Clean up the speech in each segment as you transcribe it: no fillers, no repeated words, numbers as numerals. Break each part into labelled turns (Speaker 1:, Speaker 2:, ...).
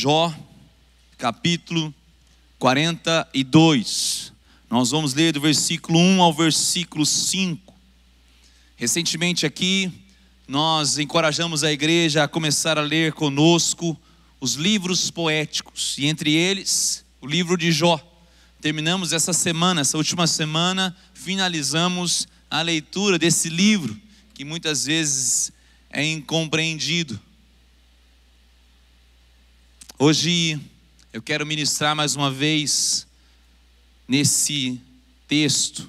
Speaker 1: Jó, capítulo 42. Nós vamos ler do versículo 1 ao versículo 5. Recentemente aqui, nós encorajamos a igreja a começar a ler conosco os livros poéticos, e entre eles, o livro de Jó. Terminamos essa última semana, finalizamos a leitura desse livro, que muitas vezes é incompreendido. Hoje eu quero ministrar mais uma vez nesse texto,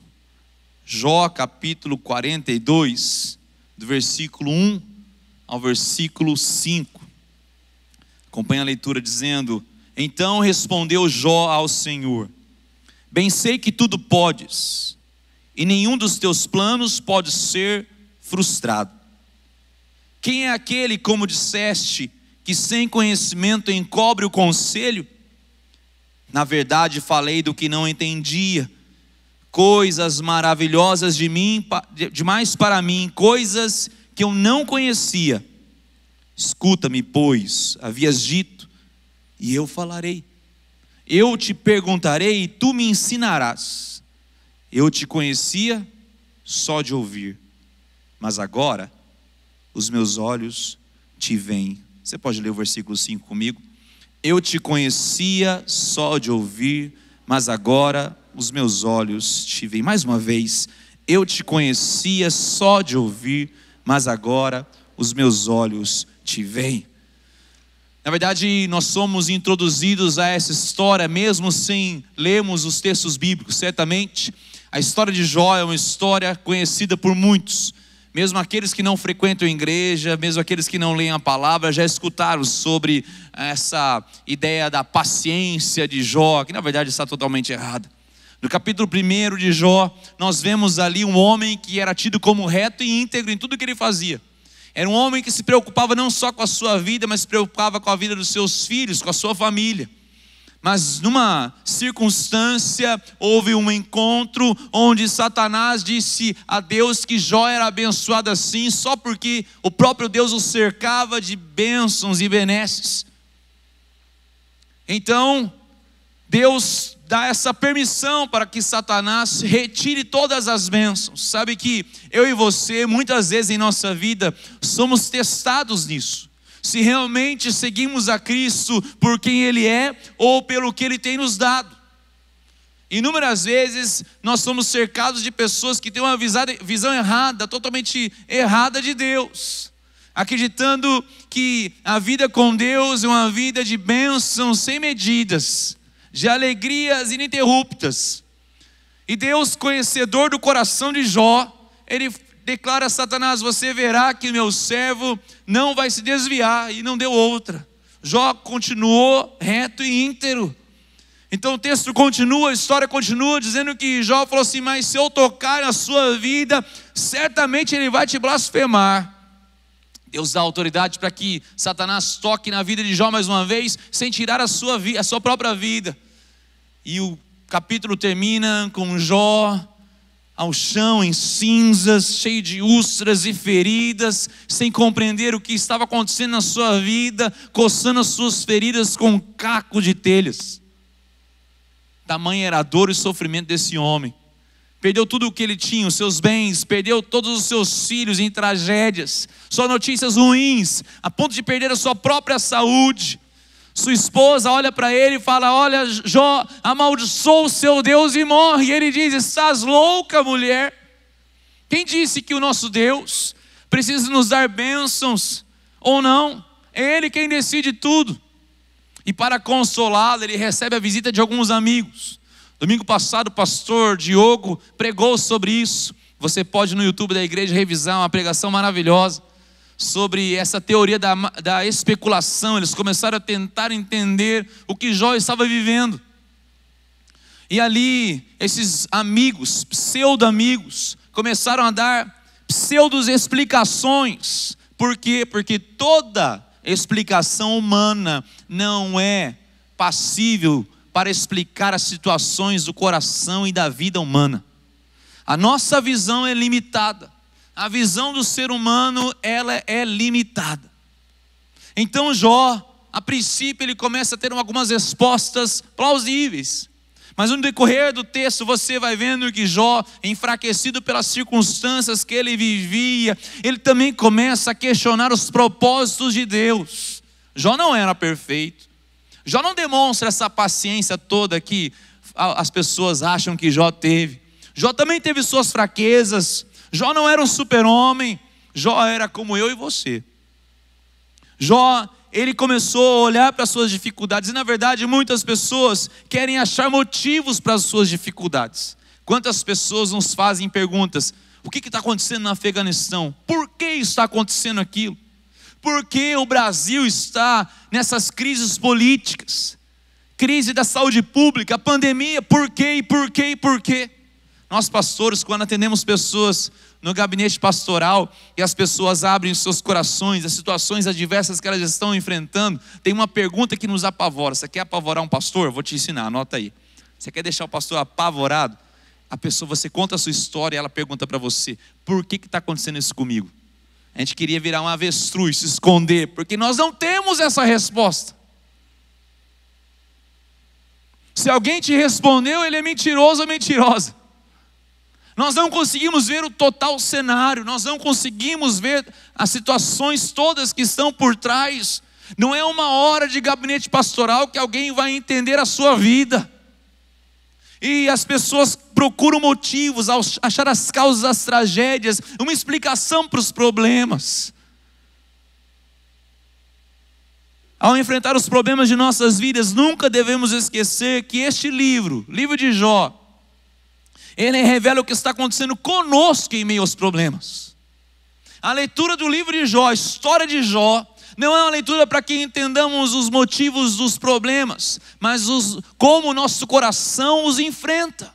Speaker 1: Jó capítulo 42, do versículo 1 ao versículo 5. Acompanhe a leitura dizendo: Então respondeu Jó ao Senhor: Bem sei que tudo podes, e nenhum dos teus planos pode ser frustrado. Quem é aquele, como disseste, que sem conhecimento encobre o conselho? Na verdade falei do que não entendia, coisas maravilhosas demais para mim, coisas que eu não conhecia. Escuta-me, pois, havias dito, e eu falarei. Eu te perguntarei e tu me ensinarás. Eu te conhecia só de ouvir, mas agora os meus olhos te veem. Você pode ler o versículo 5 comigo? Eu te conhecia só de ouvir, mas agora os meus olhos te veem. Mais uma vez, eu te conhecia só de ouvir, mas agora os meus olhos te veem. Na verdade, nós somos introduzidos a essa história, mesmo sem lermos os textos bíblicos. Certamente, a história de Jó é uma história conhecida por muitos. Mesmo aqueles que não frequentam a igreja, mesmo aqueles que não leem a palavra, já escutaram sobre essa ideia da paciência de Jó, que na verdade está totalmente errada. No capítulo 1 de Jó, nós vemos ali um homem que era tido como reto e íntegro em tudo que ele fazia. Era um homem que se preocupava não só com a sua vida, mas se preocupava com a vida dos seus filhos, com a sua família. Mas numa circunstância, houve um encontro onde Satanás disse a Deus que Jó era abençoado assim, só porque o próprio Deus o cercava de bênçãos e benesses. Então, Deus dá essa permissão para que Satanás retire todas as bênçãos. Sabe que eu e você, muitas vezes em nossa vida, somos testados nisso. Se realmente seguimos a Cristo por quem Ele é ou pelo que Ele tem nos dado. Inúmeras vezes nós somos cercados de pessoas que têm uma visão errada, totalmente errada de Deus, acreditando que a vida com Deus é uma vida de bênçãos sem medidas, de alegrias ininterruptas. E Deus, conhecedor do coração de Jó, Ele declara a Satanás: você verá que meu servo não vai se desviar. E não deu outra. Jó continuou reto e íntegro. Então o texto continua, a história continua dizendo que Jó falou assim: mas se eu tocar na sua vida, certamente ele vai te blasfemar. Deus dá autoridade para que Satanás toque na vida de Jó mais uma vez, sem tirar a sua própria vida. E o capítulo termina com Jó ao chão, em cinzas, cheio de úlceras e feridas, sem compreender o que estava acontecendo na sua vida, coçando as suas feridas com um caco de telhas. Tamanha era a dor e sofrimento desse homem. Perdeu tudo o que ele tinha, os seus bens, perdeu todos os seus filhos em tragédias, só notícias ruins, a ponto de perder a sua própria saúde. Sua esposa olha para ele e fala: olha, Jó, amaldiçoa o seu Deus e morre. E ele diz: estás louca, mulher? Quem disse que o nosso Deus precisa nos dar bênçãos ou não? É Ele quem decide tudo. E para consolá-lo, ele recebe a visita de alguns amigos. Domingo passado o pastor Diogo pregou sobre isso. Você pode no YouTube da igreja revisar uma pregação maravilhosa sobre essa teoria da especulação. Eles começaram a tentar entender o que Jó estava vivendo. E ali, esses amigos, pseudo-amigos, começaram a dar pseudo-explicações. Por quê? Porque toda explicação humana não é passível para explicar as situações do coração e da vida humana. A nossa visão é limitada. A visão do ser humano, ela é limitada. Então Jó a princípio, ele começa a ter algumas respostas plausíveis. Mas no decorrer do texto você vai vendo que Jó, enfraquecido pelas circunstâncias que ele vivia, ele também começa a questionar os propósitos de Deus. Jó não era perfeito. Jó não demonstra essa paciência toda que as pessoas acham que Jó teve. Jó também teve suas fraquezas. Jó não era um super-homem. Jó era como eu e você. Jó, ele começou a olhar para as suas dificuldades. E na verdade muitas pessoas querem achar motivos para as suas dificuldades. Quantas pessoas nos fazem perguntas: o que está acontecendo no Afeganistão? Por que está acontecendo aquilo? Por que o Brasil está nessas crises políticas? Crise da saúde pública, pandemia, por quê e por quê e por quê? Nós pastores, quando atendemos pessoas no gabinete pastoral e as pessoas abrem os seus corações, as situações adversas que elas estão enfrentando, tem uma pergunta que nos apavora. Você quer apavorar um pastor? Vou te ensinar, anota aí. Você quer deixar o pastor apavorado? A pessoa, você conta a sua história e ela pergunta para você: por que está acontecendo isso comigo? A gente queria virar um avestruz, se esconder, porque nós não temos essa resposta. Se alguém te respondeu, ele é mentiroso ou mentirosa. Nós não conseguimos ver o total cenário, nós não conseguimos ver as situações todas que estão por trás. Não é uma hora de gabinete pastoral que alguém vai entender a sua vida. E as pessoas procuram motivos, ao achar as causas das tragédias, uma explicação para os problemas. Ao enfrentar os problemas de nossas vidas, nunca devemos esquecer que este livro de Jó, ele revela o que está acontecendo conosco em meio aos problemas. A leitura do livro de Jó, a história de Jó, não é uma leitura para que entendamos os motivos dos problemas, mas como o nosso coração os enfrenta.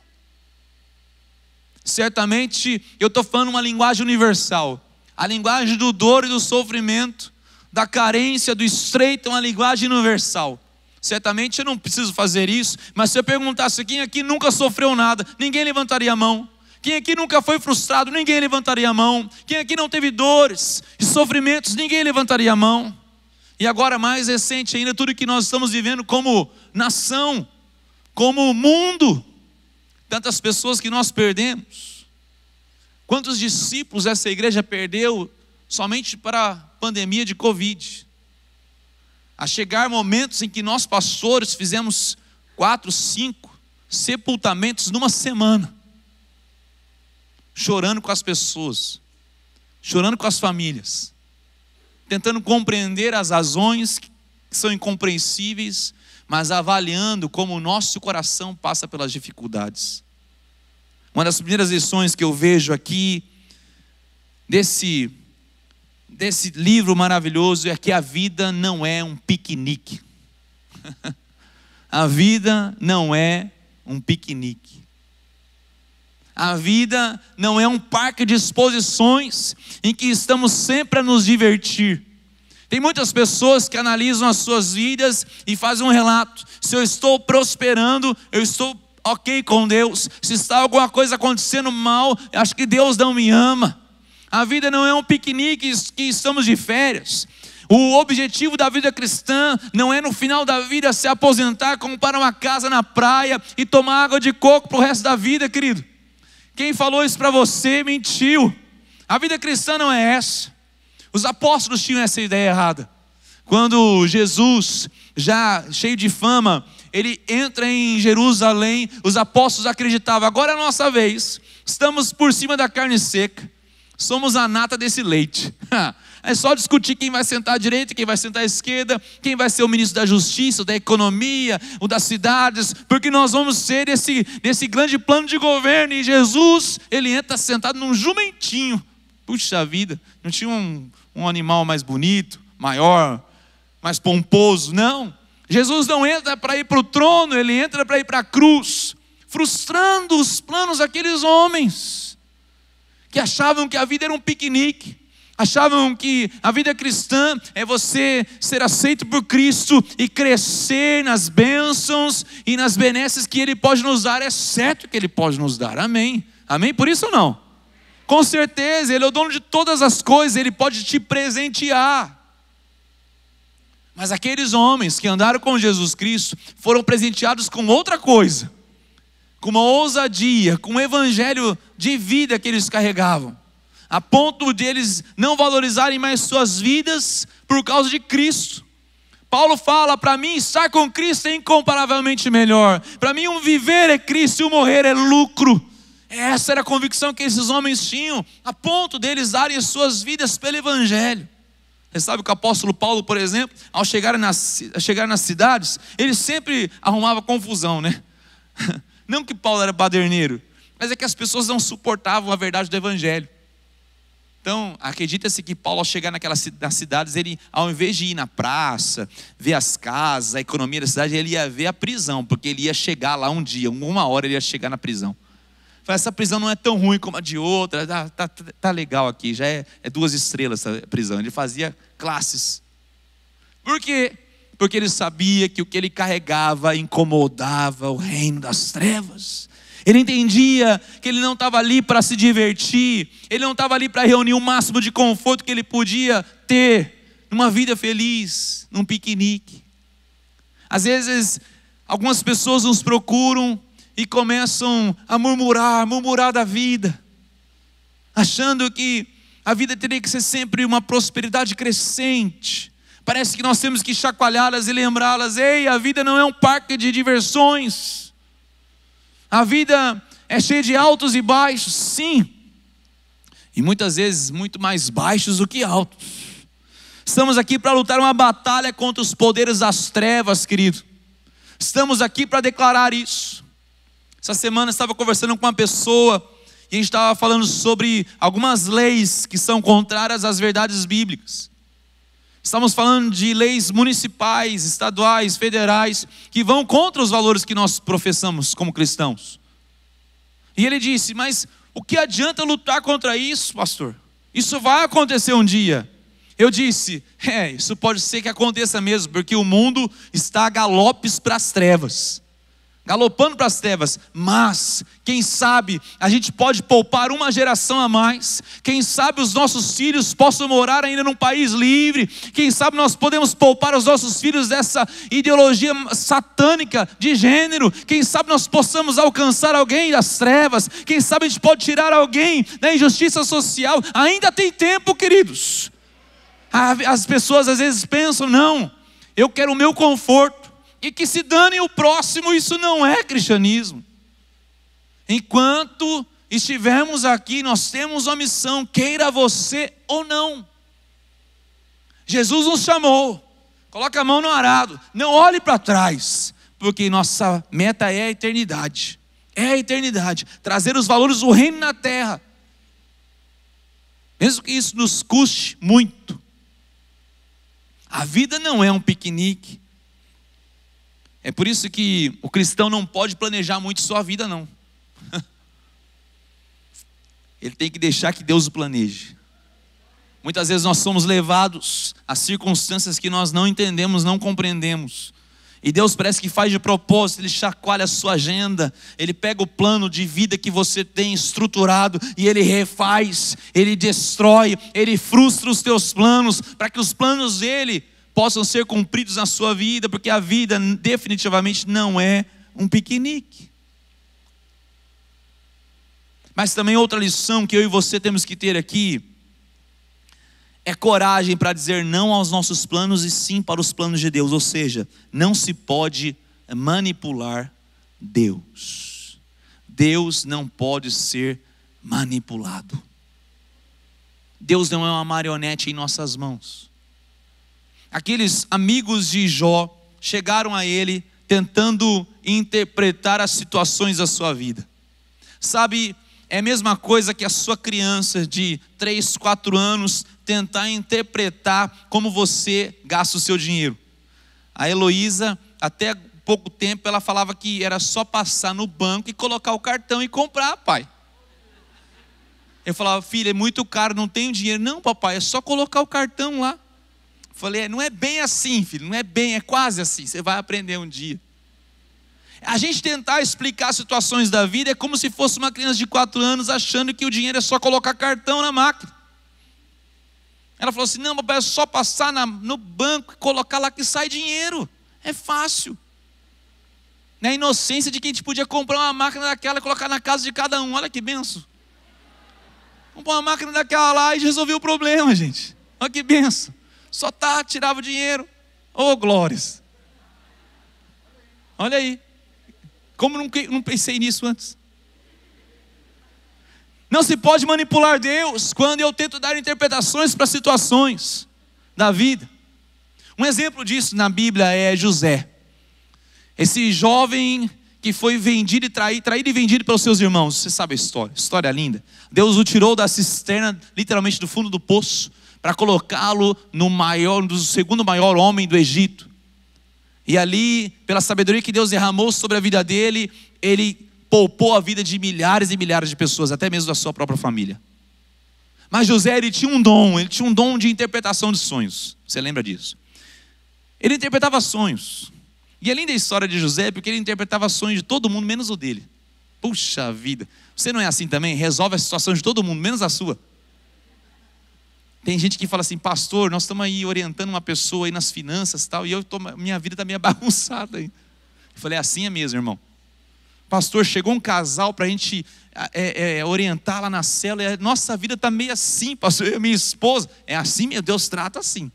Speaker 1: Certamente eu estou falando uma linguagem universal, a linguagem do dor e do sofrimento, da carência, do estreito, é uma linguagem universal. Certamente eu não preciso fazer isso, mas se eu perguntasse quem aqui nunca sofreu nada, ninguém levantaria a mão. Quem aqui nunca foi frustrado, ninguém levantaria a mão. Quem aqui não teve dores e sofrimentos, ninguém levantaria a mão. E agora mais recente ainda, tudo que nós estamos vivendo como nação, como mundo, tantas pessoas que nós perdemos. Quantos discípulos essa igreja perdeu somente para a pandemia de Covid? A chegar momentos em que nós pastores fizemos 4, 5 sepultamentos numa semana, chorando com as pessoas, chorando com as famílias, tentando compreender as razões que são incompreensíveis, mas avaliando como o nosso coração passa pelas dificuldades. Uma das primeiras lições que eu vejo aqui desse livro maravilhoso é que a vida não é um piquenique. A vida não é um piquenique. A vida não é um parque de exposições em que estamos sempre a nos divertir. Tem muitas pessoas que analisam as suas vidas e fazem um relato: se eu estou prosperando, eu estou ok com Deus. Se está alguma coisa acontecendo mal, acho que Deus não me ama. A vida não é um piquenique que estamos de férias. O objetivo da vida cristã não é no final da vida se aposentar, comprar uma casa na praia e tomar água de coco para o resto da vida, querido. Quem falou isso para você mentiu. A vida cristã não é essa. Os apóstolos tinham essa ideia errada. Quando Jesus, já cheio de fama, ele entra em Jerusalém, os apóstolos acreditavam: agora é a nossa vez, estamos por cima da carne seca, somos a nata desse leite. É só discutir quem vai sentar à direita, quem vai sentar à esquerda, quem vai ser o ministro da justiça, da economia, o das cidades, porque nós vamos ser desse grande plano de governo. E Jesus, ele entra sentado num jumentinho. Puxa vida, não tinha um animal mais bonito, maior, mais pomposo, não. Jesus não entra para ir para o trono, ele entra para ir para a cruz, frustrando os planos daqueles homens que achavam que a vida era um piquenique, achavam que a vida cristã é você ser aceito por Cristo e crescer nas bênçãos e nas benesses que Ele pode nos dar. É certo que Ele pode nos dar, amém? Amém por isso ou não? Com certeza, Ele é o dono de todas as coisas, Ele pode te presentear. Mas aqueles homens que andaram com Jesus Cristo foram presenteados com outra coisa, com uma ousadia, com um evangelho de vida que eles carregavam, a ponto de eles não valorizarem mais suas vidas por causa de Cristo. Paulo fala: para mim estar com Cristo é incomparavelmente melhor, para mim um viver é Cristo e um morrer é lucro. Essa era a convicção que esses homens tinham, a ponto deles darem suas vidas pelo evangelho. Você sabe que o apóstolo Paulo, por exemplo, ao chegar nas cidades, ele sempre arrumava confusão, né? Não que Paulo era baderneiro, mas é que as pessoas não suportavam a verdade do evangelho. Então, acredita-se que Paulo, ao chegar nas cidades, ele, ao invés de ir na praça, ver as casas, a economia da cidade, ele ia ver a prisão, porque ele ia chegar lá um dia, uma hora ele ia chegar na prisão. Essa prisão não é tão ruim como a de outra, tá legal aqui, já é 2 estrelas essa prisão. Ele fazia classes. Por quê? Porque ele sabia que o que ele carregava incomodava o reino das trevas. Ele entendia que ele não estava ali para se divertir, ele não estava ali para reunir o máximo de conforto que ele podia ter numa vida feliz, num piquenique. Às vezes, algumas pessoas nos procuram e começam a murmurar da vida, achando que a vida teria que ser sempre uma prosperidade crescente. Parece que nós temos que chacoalhá-las e lembrá-las: ei, a vida não é um parque de diversões. A vida é cheia de altos e baixos, sim. E muitas vezes muito mais baixos do que altos. Estamos aqui para lutar uma batalha contra os poderes das trevas, querido. Estamos aqui para declarar isso. Essa semana eu estava conversando com uma pessoa e a gente estava falando sobre algumas leis que são contrárias às verdades bíblicas. Estamos falando de leis municipais, estaduais, federais, que vão contra os valores que nós professamos como cristãos. E ele disse: mas o que adianta lutar contra isso, pastor? Isso vai acontecer um dia. Eu disse: isso pode ser que aconteça mesmo, porque o mundo está a galopes para as trevas. Galopando para as trevas, mas quem sabe a gente pode poupar uma geração a mais. Quem sabe os nossos filhos possam morar ainda num país livre. Quem sabe nós podemos poupar os nossos filhos dessa ideologia satânica de gênero. Quem sabe nós possamos alcançar alguém das trevas. Quem sabe a gente pode tirar alguém da injustiça social. Ainda tem tempo, queridos. As pessoas às vezes pensam: não, eu quero o meu conforto, e que se dane o próximo. Isso não é cristianismo. Enquanto estivermos aqui, nós temos uma missão, queira você ou não. Jesus nos chamou: coloca a mão no arado, não olhe para trás, porque nossa meta é a eternidade. É a eternidade, trazer os valores do reino na terra, mesmo que isso nos custe muito. A vida não é um piquenique. É por isso que o cristão não pode planejar muito sua vida, não. Ele tem que deixar que Deus o planeje. Muitas vezes nós somos levados a circunstâncias que nós não entendemos, não compreendemos. E Deus parece que faz de propósito. Ele chacoalha a sua agenda, Ele pega o plano de vida que você tem estruturado e Ele refaz, Ele destrói, Ele frustra os teus planos, para que os planos dEle possam ser cumpridos na sua vida, porque a vida definitivamente não é um piquenique. Mas também outra lição que eu e você temos que ter aqui é coragem para dizer não aos nossos planos e sim para os planos de Deus. Ou seja, não se pode manipular Deus. Deus não pode ser manipulado. Deus não é uma marionete em nossas mãos. Aqueles amigos de Jó chegaram a ele tentando interpretar as situações da sua vida. Sabe, é a mesma coisa que a sua criança de 3, 4 anos tentar interpretar como você gasta o seu dinheiro. A Heloísa, até pouco tempo, ela falava que era só passar no banco e colocar o cartão e comprar, pai. Eu falava: filha, é muito caro, não tenho dinheiro. Não, papai, é só colocar o cartão lá. Falei: não é bem assim, filho, não é bem, é quase assim, você vai aprender um dia. A gente tentar explicar situações da vida é como se fosse uma criança de 4 anos achando que o dinheiro é só colocar cartão na máquina. Ela falou assim: não, papai, é só passar no banco e colocar lá que sai dinheiro. É fácil. Na inocência de que a gente podia comprar uma máquina daquela e colocar na casa de cada um. Olha que benção. Comprar uma máquina daquela lá e resolveu o problema, gente. Olha que benção. Só tirava o dinheiro. Ô, glórias. Olha aí. Como não pensei nisso antes? Não se pode manipular Deus quando eu tento dar interpretações para situações da vida. Um exemplo disso na Bíblia é José. Esse jovem que foi vendido e traído e vendido pelos seus irmãos. Você sabe a história linda. Deus o tirou da cisterna, literalmente do fundo do poço, para colocá-lo no segundo maior homem do Egito. E ali, pela sabedoria que Deus derramou sobre a vida dele, ele poupou a vida de milhares e milhares de pessoas, até mesmo da sua própria família. Mas José, ele tinha um dom de interpretação de sonhos. Você lembra disso? Ele interpretava sonhos. E é linda a história de José, porque ele interpretava sonhos de todo mundo, menos o dele. Puxa vida, você não é assim também? Resolve a situação de todo mundo, menos a sua. Tem gente que fala assim: pastor, nós estamos aí orientando uma pessoa aí nas finanças e tal, e minha vida está meio bagunçada aí. Eu falei: assim é mesmo, irmão. Pastor, chegou um casal para a gente orientar lá na célula, e nossa vida está meio assim, pastor, eu e minha esposa. É assim, meu Deus trata assim.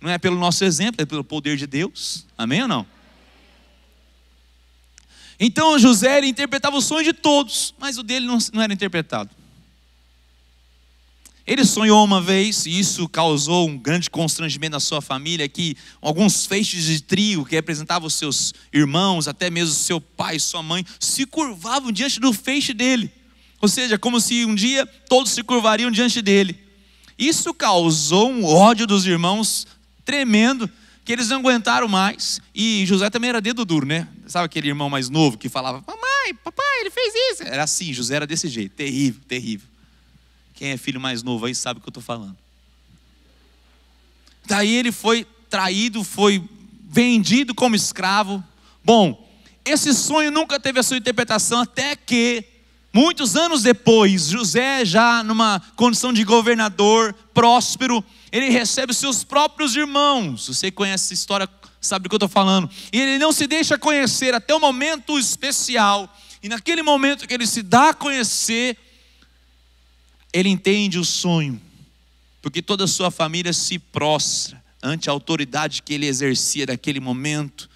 Speaker 1: Não é pelo nosso exemplo, é pelo poder de Deus. Amém ou não? Então José, ele interpretava o sonho de todos, mas o dele não era interpretado. Ele sonhou uma vez, e isso causou um grande constrangimento na sua família, que alguns feixes de trigo que representavam os seus irmãos, até mesmo seu pai e sua mãe, se curvavam diante do feixe dele. Ou seja, como se um dia todos se curvariam diante dele. Isso causou um ódio dos irmãos tremendo, que eles não aguentaram mais. E José também era dedo duro, né? Sabe aquele irmão mais novo que falava: mamãe, papai, ele fez isso. Era assim, José era desse jeito, terrível, terrível. Quem é filho mais novo aí sabe o que eu estou falando. Daí ele foi traído, foi vendido como escravo. Bom, esse sonho nunca teve a sua interpretação, até que muitos anos depois, José, já numa condição de governador, próspero, ele recebe os seus próprios irmãos. Você conhece essa história, sabe do que eu estou falando. E ele não se deixa conhecer até um momento especial. E naquele momento que ele se dá a conhecer, ele entende o sonho. Porque toda a sua família se prostra ante a autoridade que ele exercia naquele momento.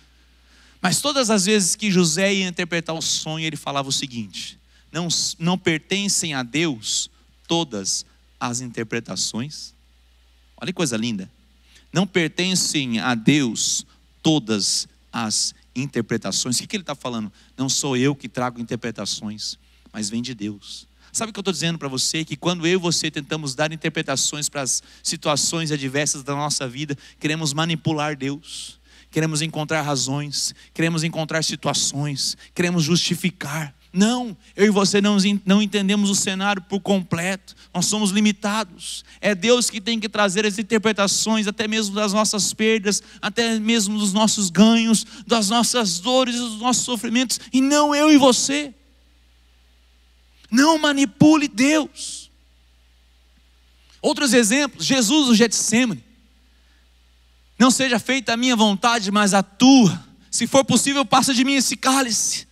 Speaker 1: Mas todas as vezes que José ia interpretar o sonho, ele falava o seguinte: não pertencem a Deus todas as interpretações. Olha que coisa linda. Não pertencem a Deus todas as interpretações. O que ele está falando? Não sou eu que trago interpretações, mas vem de Deus. Sabe o que eu estou dizendo para você? Que quando eu e você tentamos dar interpretações para as situações adversas da nossa vida, queremos manipular Deus, queremos encontrar razões, queremos encontrar situações, queremos justificar. Não, eu e você não entendemos o cenário por completo, nós somos limitados. É Deus que tem que trazer as interpretações, até mesmo das nossas perdas, até mesmo dos nossos ganhos, das nossas dores, dos nossos sofrimentos, e não eu e você. Não manipule Deus. Outros exemplos: Jesus no Getsêmani: não seja feita a minha vontade, mas a tua. Se for possível, passa de mim esse cálice.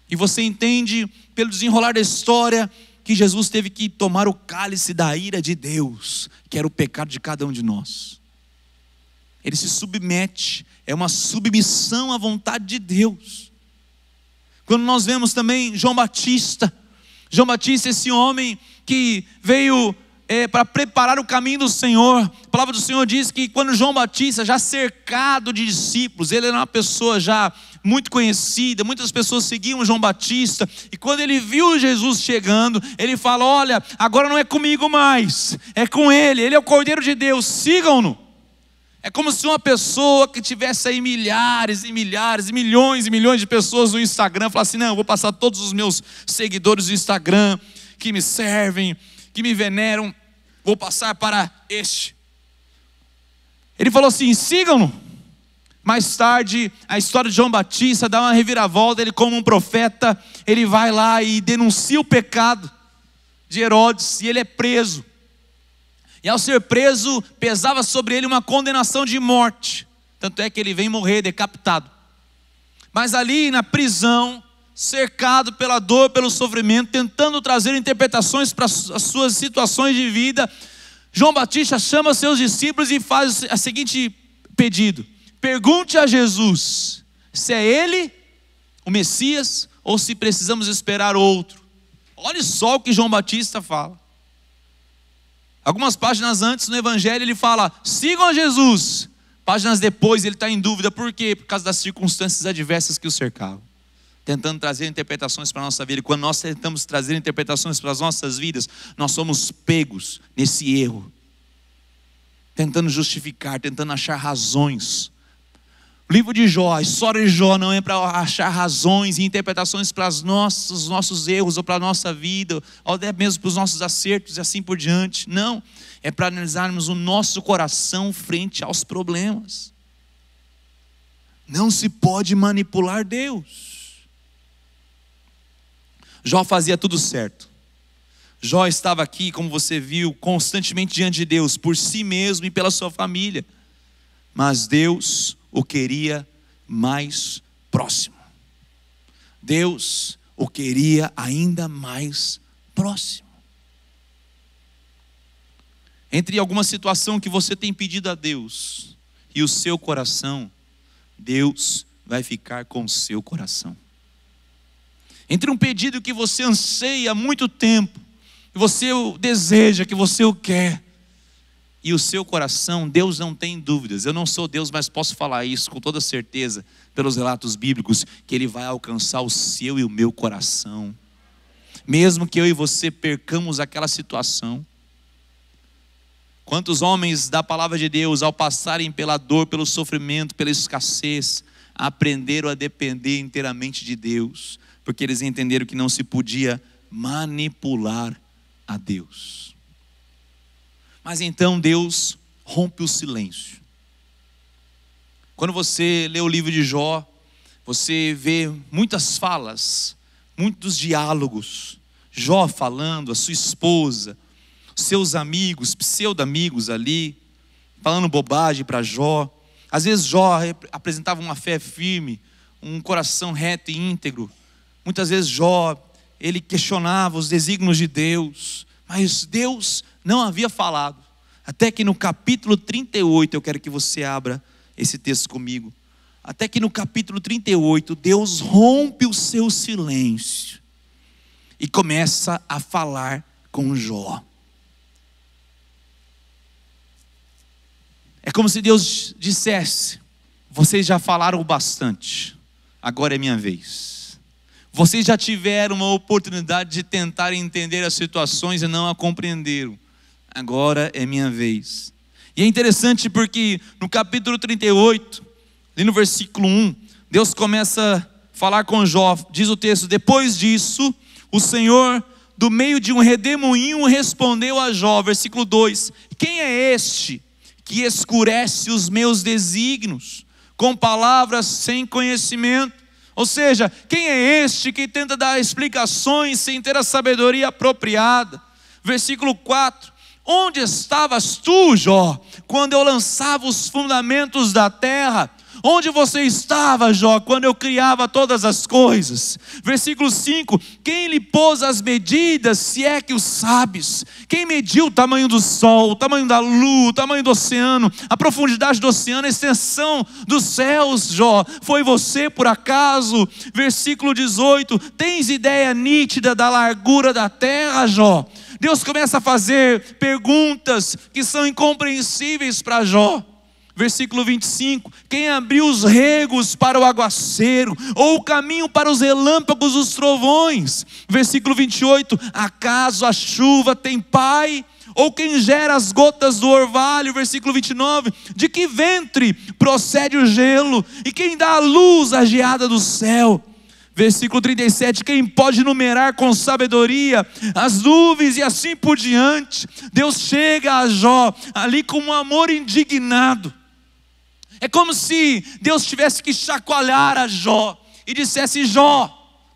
Speaker 1: E você entende, pelo desenrolar da história, que Jesus teve que tomar o cálice da ira de Deus, que era o pecado de cada um de nós. Ele se submete, é uma submissão à vontade de Deus. Quando nós vemos também João Batista, esse homem que veio para preparar o caminho do Senhor. A palavra do Senhor diz que quando João Batista, já cercado de discípulos, ele era uma pessoa já muito conhecida, muitas pessoas seguiam João Batista, e quando ele viu Jesus chegando, ele fala: olha, agora não é comigo mais, é com ele é o Cordeiro de Deus, sigam-no. É como se uma pessoa que tivesse aí milhares e milhares, milhões e milhões de pessoas no Instagram, falasse: não, eu vou passar todos os meus seguidores do Instagram, que me servem, que me veneram, vou passar para este. Ele falou assim: sigam-no. Mais tarde, a história de João Batista dá uma reviravolta. Ele, como um profeta, ele vai lá e denuncia o pecado de Herodes, e ele é preso. E ao ser preso, pesava sobre ele uma condenação de morte. Tanto é que ele vem morrer decapitado. Mas ali na prisão, cercado pela dor, pelo sofrimento, tentando trazer interpretações para as suas situações de vida, João Batista chama seus discípulos e faz o seguinte pedido: pergunte a Jesus se é ele o Messias ou se precisamos esperar outro. Olha só o que João Batista fala. Algumas páginas antes no Evangelho ele fala: sigam a Jesus. Páginas depois ele está em dúvida. Por quê? Por causa das circunstâncias adversas que o cercavam, tentando trazer interpretações para a nossa vida. E quando nós tentamos trazer interpretações para as nossas vidas, nós somos pegos nesse erro, tentando justificar, tentando achar razões. O livro de Jó, a história de Jó não é para achar razões e interpretações para os nossos erros ou para a nossa vida, ou até mesmo para os nossos acertos e assim por diante. Não, é para analisarmos o nosso coração frente aos problemas. Não se pode manipular Deus. Jó fazia tudo certo. Jó estava aqui, como você viu, constantemente diante de Deus, por si mesmo e pela sua família. Mas Deus o queria mais próximo. Deus o queria ainda mais próximo. Entre alguma situação que você tem pedido a Deus e o seu coração, Deus vai ficar com o seu coração. Entre um pedido que você anseia há muito tempo, que você o deseja, que você o quer, e o seu coração, Deus não tem dúvidas. Eu não sou Deus, mas posso falar isso com toda certeza, pelos relatos bíblicos, que Ele vai alcançar o seu e o meu coração. Mesmo que eu e você percamos aquela situação. Quantos homens da palavra de Deus, ao passarem pela dor, pelo sofrimento, pela escassez, aprenderam a depender inteiramente de Deus, porque eles entenderam que não se podia manipular a Deus. Mas então Deus rompe o silêncio. Quando você lê o livro de Jó, você vê muitas falas, muitos diálogos. Jó falando, a sua esposa, seus amigos, pseudo-amigos ali, falando bobagem para Jó. Às vezes Jó apresentava uma fé firme, um coração reto e íntegro. Muitas vezes Jó, ele questionava os desígnios de Deus, mas Deus não havia falado. Até que no capítulo 38, eu quero que você abra esse texto comigo. Até que no capítulo 38, Deus rompe o seu silêncio e começa a falar com Jó. É como se Deus dissesse: vocês já falaram bastante, agora é minha vez. Vocês já tiveram uma oportunidade de tentar entender as situações e não a compreenderam. Agora é minha vez. E é interessante porque no capítulo 38, ali no versículo 1, Deus começa a falar com Jó. Diz o texto: depois disso, o Senhor, do meio de um redemoinho, respondeu a Jó. Versículo 2: quem é este que escurece os meus desígnios com palavras sem conhecimento? Ou seja, quem é este que tenta dar explicações sem ter a sabedoria apropriada? Versículo 4: onde estavas tu, Jó, quando eu lançava os fundamentos da terra? Onde você estava, Jó, quando eu criava todas as coisas? Versículo 5: quem lhe pôs as medidas, se é que o sabes? Quem mediu o tamanho do sol, o tamanho da lua, o tamanho do oceano, a profundidade do oceano, a extensão dos céus, Jó? Foi você por acaso? Versículo 18: tens ideia nítida da largura da terra, Jó? Deus começa a fazer perguntas que são incompreensíveis para Jó. Versículo 25: quem abriu os regos para o aguaceiro, ou o caminho para os relâmpagos dos trovões? Versículo 28: acaso a chuva tem pai? Ou quem gera as gotas do orvalho? Versículo 29: de que ventre procede o gelo? E quem dá a luz à geada do céu? Versículo 37: quem pode numerar com sabedoria as nuvens? E assim por diante. Deus chega a Jó ali com um amor indignado. É como se Deus tivesse que chacoalhar a Jó e dissesse: Jó,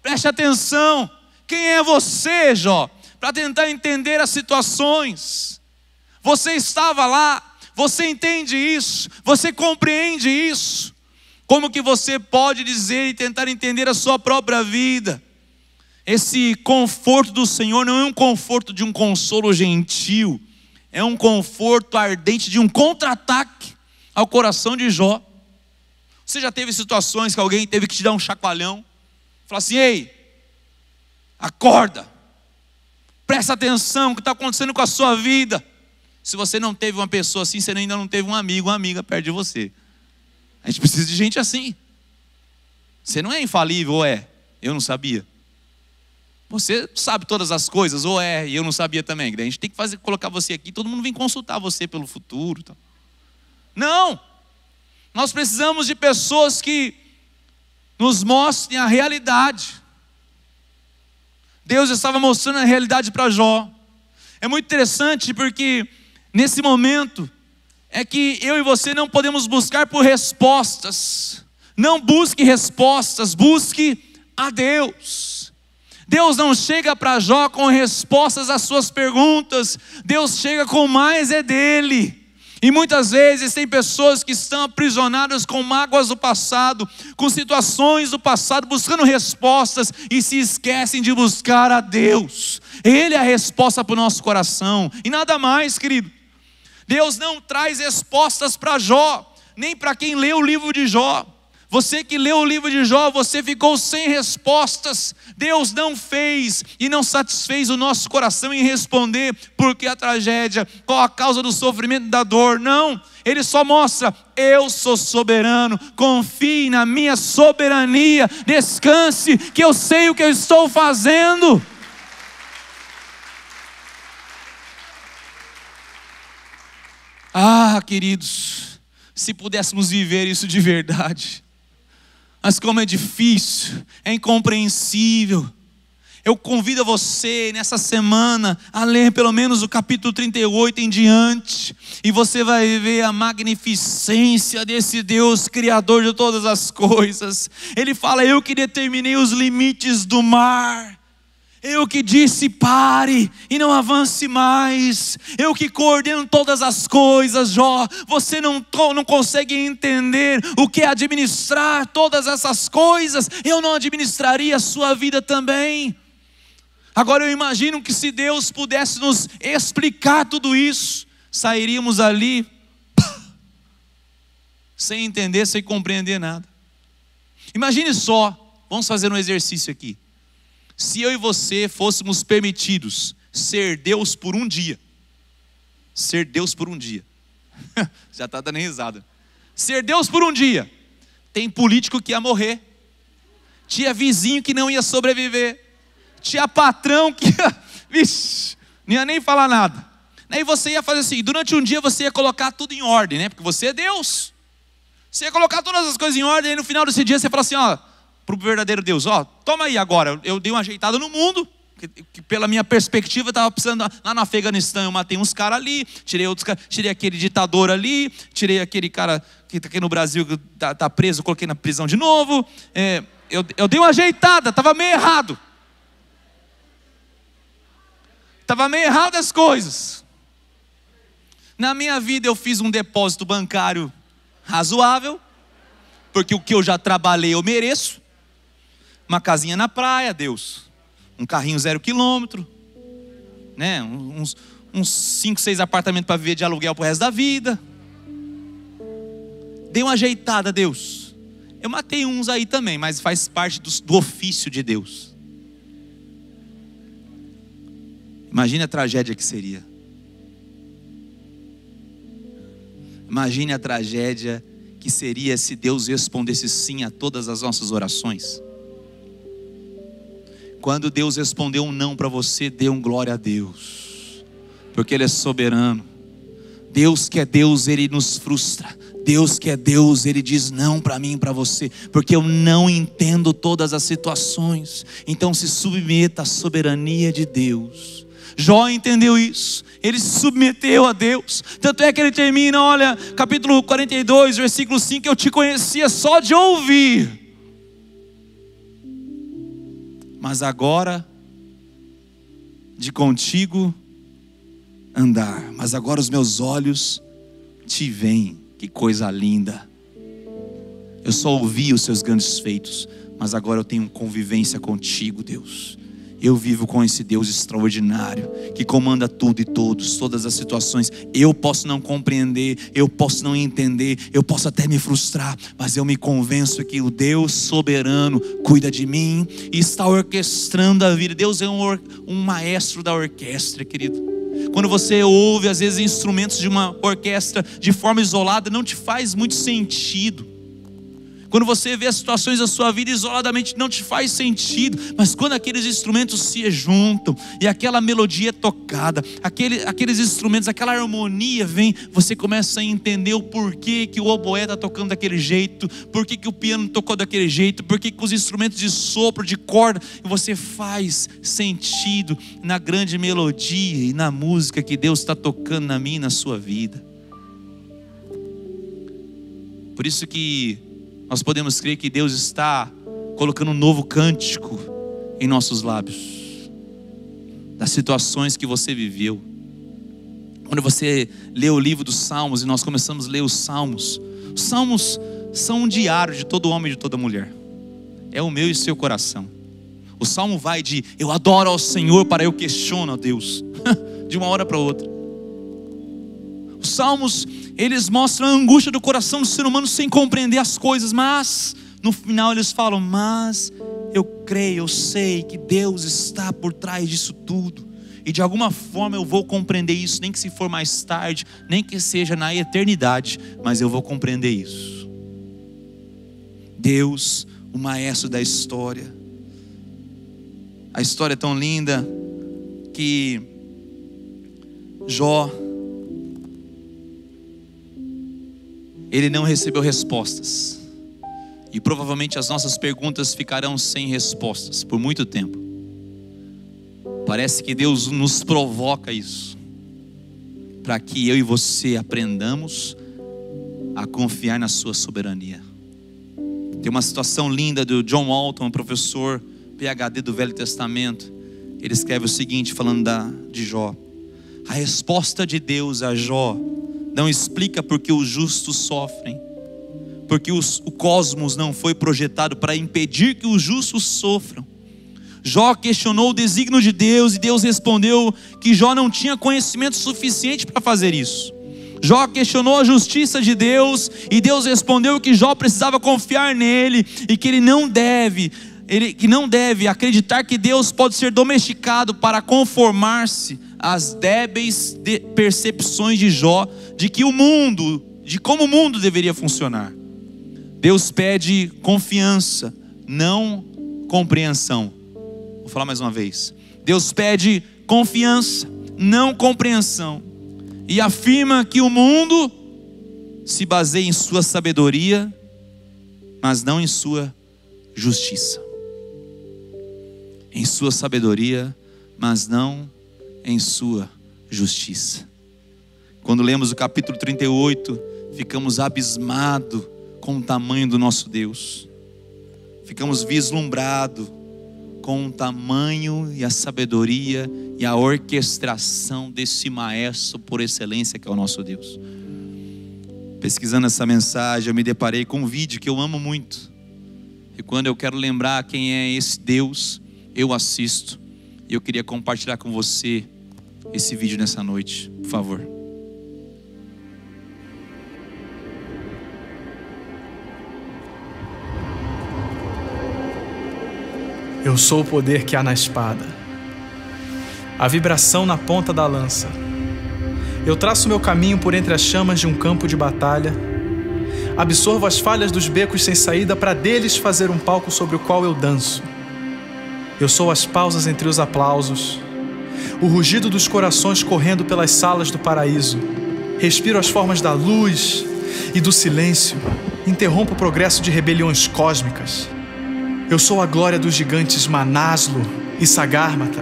Speaker 1: preste atenção. Quem é você, Jó, para tentar entender as situações? Você estava lá, você entende isso, você compreende isso. Como que você pode dizer e tentar entender a sua própria vida? Esse conforto do Senhor não é um conforto de um consolo gentil, é um conforto ardente de um contra-ataque ao coração de Jó. Você já teve situações que alguém teve que te dar um chacoalhão? Falar assim: ei, acorda, presta atenção no que está acontecendo com a sua vida. Se você não teve uma pessoa assim, você ainda não teve um amigo, uma amiga perto de você. A gente precisa de gente assim. Você não é infalível, ou é? Eu não sabia. Você sabe todas as coisas, ou é? E eu não sabia também. A gente tem que colocar você aqui, todo mundo vem consultar você pelo futuro. Não! Nós precisamos de pessoas que nos mostrem a realidade. Deus estava mostrando a realidade para Jó. É muito interessante porque nesse momento é que eu e você não podemos buscar por respostas. Não busque respostas, busque a Deus. Deus não chega para Jó com respostas às suas perguntas. Deus chega com mais dele. E muitas vezes tem pessoas que estão aprisionadas com mágoas do passado, com situações do passado, buscando respostas e se esquecem de buscar a Deus. Ele é a resposta para o nosso coração e nada mais, querido. Deus não traz respostas para Jó, nem para quem lê o livro de Jó. Você que leu o livro de Jó, você ficou sem respostas. Deus não fez e não satisfez o nosso coração em responder por que a tragédia, qual a causa do sofrimento, da dor. Não, Ele só mostra: eu sou soberano, confie na minha soberania, descanse que eu sei o que eu estou fazendo. Ah, queridos, se pudéssemos viver isso de verdade. Mas como é difícil, é incompreensível. Eu convido você nessa semana a ler pelo menos o capítulo 38 em diante. E você vai ver a magnificência desse Deus criador de todas as coisas. Ele fala: eu que determinei os limites do mar. Eu que disse pare e não avance mais. Eu que coordeno todas as coisas, Jó. Você não consegue entender o que é administrar todas essas coisas. Eu não administraria a sua vida também. Agora eu imagino que se Deus pudesse nos explicar tudo isso, sairíamos ali sem entender, sem compreender nada. Imagine só, vamos fazer um exercício aqui. Se eu e você fôssemos permitidos ser Deus por um dia. Ser Deus por um dia. Já está dando risada. Ser Deus por um dia. Tem político que ia morrer. Tinha vizinho que não ia sobreviver. Tinha patrão que vixe, não ia nem falar nada. Aí você ia fazer assim, durante um dia você ia colocar tudo em ordem, né? Porque você é Deus. Você ia colocar todas as coisas em ordem, e no final desse dia você fala assim, ó, para o verdadeiro Deus, ó, toma aí agora, eu dei uma ajeitada no mundo, que pela minha perspectiva estava precisando, lá no Afeganistão eu matei uns caras ali, tirei outros caras, tirei aquele ditador ali, tirei aquele cara que está aqui no Brasil, que está preso, coloquei na prisão de novo, eu dei uma ajeitada, estava meio errado. Estava meio errado as coisas. Na minha vida eu fiz um depósito bancário razoável, porque o que eu já trabalhei eu mereço. Uma casinha na praia, Deus. Um carrinho 0 quilômetro, né? Uns 5, 6 apartamentos para viver de aluguel pro resto da vida. Dei uma ajeitada, Deus. Eu matei uns aí também, mas faz parte do ofício de Deus. Imagine a tragédia que seria. Imagine a tragédia que seria se Deus respondesse sim a todas as nossas orações. Quando Deus respondeu um não para você, dê um glória a Deus, porque Ele é soberano. Deus que é Deus, Ele nos frustra. Deus que é Deus, Ele diz não para mim e para você, porque eu não entendo todas as situações. Então se submeta à soberania de Deus. Jó entendeu isso, ele se submeteu a Deus. Tanto é que ele termina, olha, capítulo 42, versículo 5: eu te conhecia só de ouvir, mas agora de contigo andar, mas agora os meus olhos te veem. Que coisa linda. Eu só ouvi os seus grandes feitos, mas agora eu tenho convivência contigo, Deus. Eu vivo com esse Deus extraordinário, que comanda tudo e todos, todas as situações. Eu posso não compreender, eu posso não entender, eu posso até me frustrar, mas eu me convenço que o Deus soberano cuida de mim e está orquestrando a vida. Deus é um maestro da orquestra, querido. Quando você ouve às vezes instrumentos de uma orquestra de forma isolada, não te faz muito sentido. Quando você vê as situações da sua vida isoladamente, não te faz sentido. Mas quando aqueles instrumentos se juntam e aquela melodia é tocada, aqueles instrumentos, aquela harmonia vem, você começa a entender o porquê que o oboé está tocando daquele jeito, porquê que o piano tocou daquele jeito, porquê que os instrumentos de sopro, de corda, e você faz sentido na grande melodia e na música que Deus está tocando na minha e na sua vida. Por isso que nós podemos crer que Deus está colocando um novo cântico em nossos lábios, das situações que você viveu. Quando você lê o livro dos Salmos, e nós começamos a ler os Salmos são um diário de todo homem e de toda mulher. É o meu e o seu coração. O Salmo vai de eu adoro ao Senhor para eu questiono a Deus, de uma hora para outra. Os Salmos, eles mostram a angústia do coração do ser humano sem compreender as coisas, mas no final eles falam, mas eu creio, eu sei que Deus está por trás disso tudo, e de alguma forma eu vou compreender isso, nem que se for mais tarde, nem que seja na eternidade, mas eu vou compreender isso. Deus, o maestro da história. A história é tão linda que Jó, ele não recebeu respostas. E provavelmente as nossas perguntas ficarão sem respostas por muito tempo. Parece que Deus nos provoca isso, para que eu e você aprendamos a confiar na sua soberania. Tem uma situação linda do John Walton, um professor PhD do Velho Testamento. Ele escreve o seguinte, falando de Jó: a resposta de Deus a Jó não explica porque os justos sofrem, porque o cosmos não foi projetado para impedir que os justos sofram. Jó questionou o desígnio de Deus e Deus respondeu que Jó não tinha conhecimento suficiente para fazer isso. Jó questionou a justiça de Deus e Deus respondeu que Jó precisava confiar nele e que não deve acreditar que Deus pode ser domesticado para conformar-se às débeis percepções de Jó de como o mundo deveria funcionar. Deus pede confiança, não compreensão. Vou falar mais uma vez. Deus pede confiança, não compreensão, e afirma que o mundo se baseia em sua sabedoria, mas não em sua justiça. Em sua sabedoria, mas não em sua justiça. Quando lemos o capítulo 38, ficamos abismados com o tamanho do nosso Deus. Ficamos vislumbrados com o tamanho e a sabedoria e a orquestração desse maestro por excelência que é o nosso Deus. Pesquisando essa mensagem, eu me deparei com um vídeo que eu amo muito. E quando eu quero lembrar quem é esse Deus, eu assisto. E eu queria compartilhar com você esse vídeo nessa noite, por favor.
Speaker 2: Eu sou o poder que há na espada, a vibração na ponta da lança. Eu traço meu caminho por entre as chamas de um campo de batalha. Absorvo as falhas dos becos sem saída para deles fazer um palco sobre o qual eu danço. Eu sou as pausas entre os aplausos, o rugido dos corações correndo pelas salas do paraíso. Respiro as formas da luz e do silêncio. Interrompo o progresso de rebeliões cósmicas. Eu sou a glória dos gigantes Manaslu e Sagármata.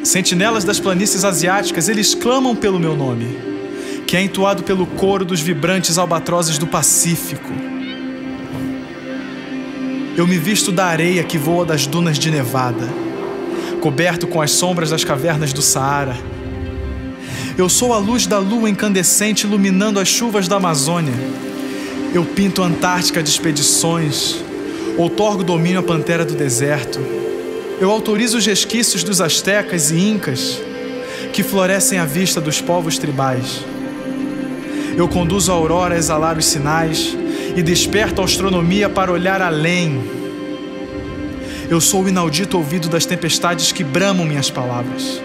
Speaker 2: Sentinelas das planícies asiáticas, eles clamam pelo meu nome, que é entoado pelo coro dos vibrantes albatrozes do Pacífico. Eu me visto da areia que voa das dunas de Nevada, coberto com as sombras das cavernas do Saara. Eu sou a luz da lua incandescente iluminando as chuvas da Amazônia. Eu pinto a Antártica de expedições, outorgo domínio à pantera do deserto. Eu autorizo os resquícios dos astecas e incas que florescem à vista dos povos tribais. Eu conduzo a aurora a exalar os sinais e desperto a astronomia para olhar além. Eu sou o inaudito ouvido das tempestades que bramam minhas palavras.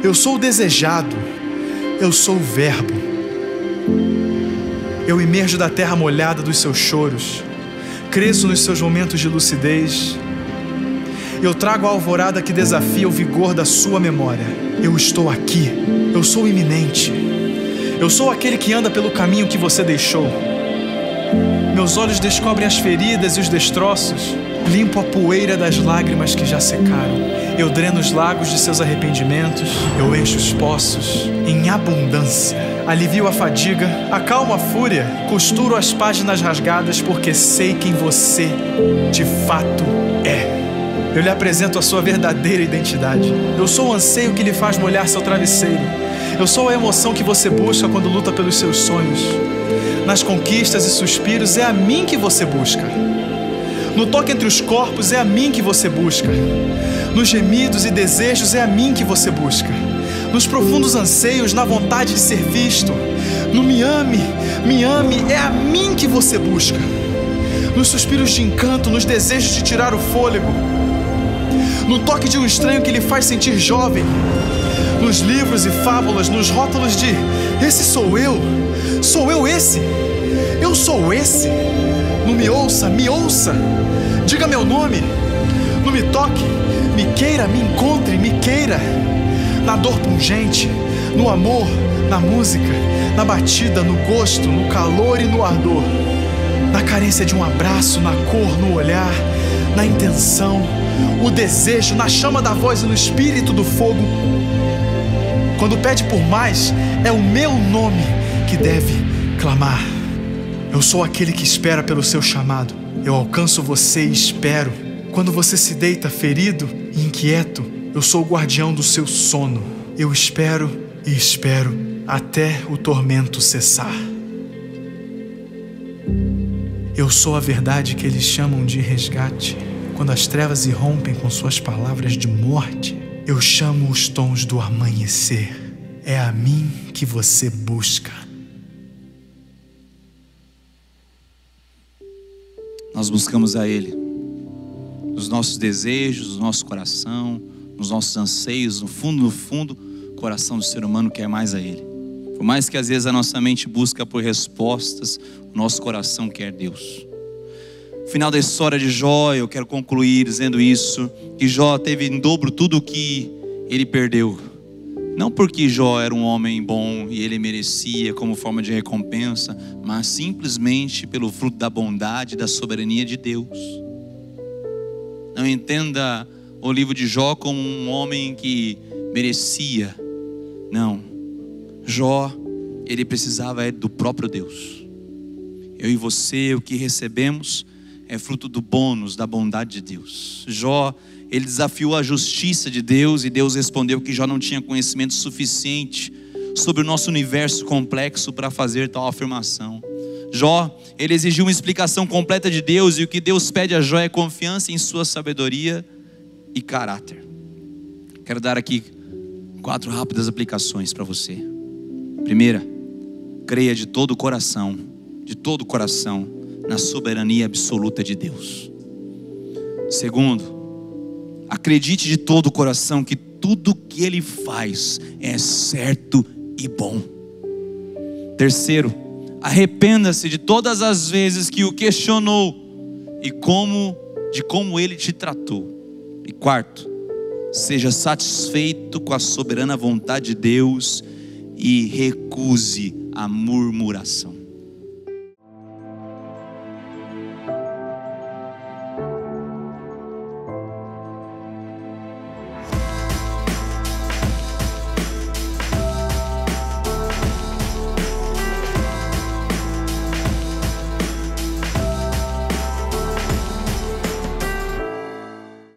Speaker 2: Eu sou o desejado, eu sou o verbo. Eu emerjo da terra molhada dos seus choros, cresço nos seus momentos de lucidez. Eu trago a alvorada que desafia o vigor da sua memória. Eu estou aqui, eu sou iminente. Eu sou aquele que anda pelo caminho que você deixou. Meus olhos descobrem as feridas e os destroços. Limpo a poeira das lágrimas que já secaram. Eu dreno os lagos de seus arrependimentos. Eu encho os poços em abundância. Alivio a fadiga, acalmo a fúria. Costuro as páginas rasgadas porque sei quem você de fato é. Eu lhe apresento a sua verdadeira identidade. Eu sou o anseio que lhe faz molhar seu travesseiro. Eu sou a emoção que você busca quando luta pelos seus sonhos. Nas conquistas e suspiros é a mim que você busca. No toque entre os corpos é a mim que você busca. Nos gemidos e desejos é a mim que você busca. Nos profundos anseios, na vontade de ser visto. No me ame, é a mim que você busca. Nos suspiros de encanto, nos desejos de tirar o fôlego. No toque de um estranho que lhe faz sentir jovem. Nos livros e fábulas, nos rótulos de esse sou eu esse, eu sou esse. No me ouça, diga meu nome. No me toque, me queira, me encontre, me queira. Na dor pungente, no amor, na música, na batida, no gosto, no calor e no ardor. Na carência de um abraço, na cor, no olhar, na intenção, o desejo, na chama da voz e no espírito do fogo. Quando pede por mais, é o meu nome que deve clamar. Eu sou aquele que espera pelo seu chamado. Eu alcanço você e espero. Quando você se deita ferido e inquieto, eu sou o guardião do seu sono. Eu espero e espero até o tormento cessar. Eu sou a verdade que eles chamam de resgate. Quando as trevas irrompem com suas palavras de morte, eu chamo os tons do amanhecer. É a mim que você busca.
Speaker 1: Nós buscamos a Ele nos nossos desejos, no nosso coração, nos nossos anseios. No fundo, o coração do ser humano quer mais a Ele. Por mais que às vezes a nossa mente busca por respostas, o nosso coração quer Deus. No final da história de Jó, eu quero concluir dizendo isso, que Jó teve em dobro tudo o que ele perdeu. Não porque Jó era um homem bom e ele merecia como forma de recompensa, mas simplesmente pelo fruto da bondade e da soberania de Deus. Não entenda o livro de Jó como um homem que merecia. Não. Jó, ele precisava do próprio Deus. Eu e você, o que recebemos é fruto do bônus, da bondade de Deus. Jó, ele desafiou a justiça de Deus e Deus respondeu que Jó não tinha conhecimento suficiente sobre o nosso universo complexo para fazer tal afirmação. Jó, ele exigiu uma explicação completa de Deus e o que Deus pede a Jó é confiança em sua sabedoria e caráter. Quero dar aqui 4 rápidas aplicações para você. Primeira, creia de todo o coração, na soberania absoluta de Deus. Segundo, acredite de todo o coração que tudo que Ele faz é certo e bom. Terceiro, arrependa-se de todas as vezes que o questionou e de como Ele te tratou. E quarto, seja satisfeito com a soberana vontade de Deus e recuse a murmuração.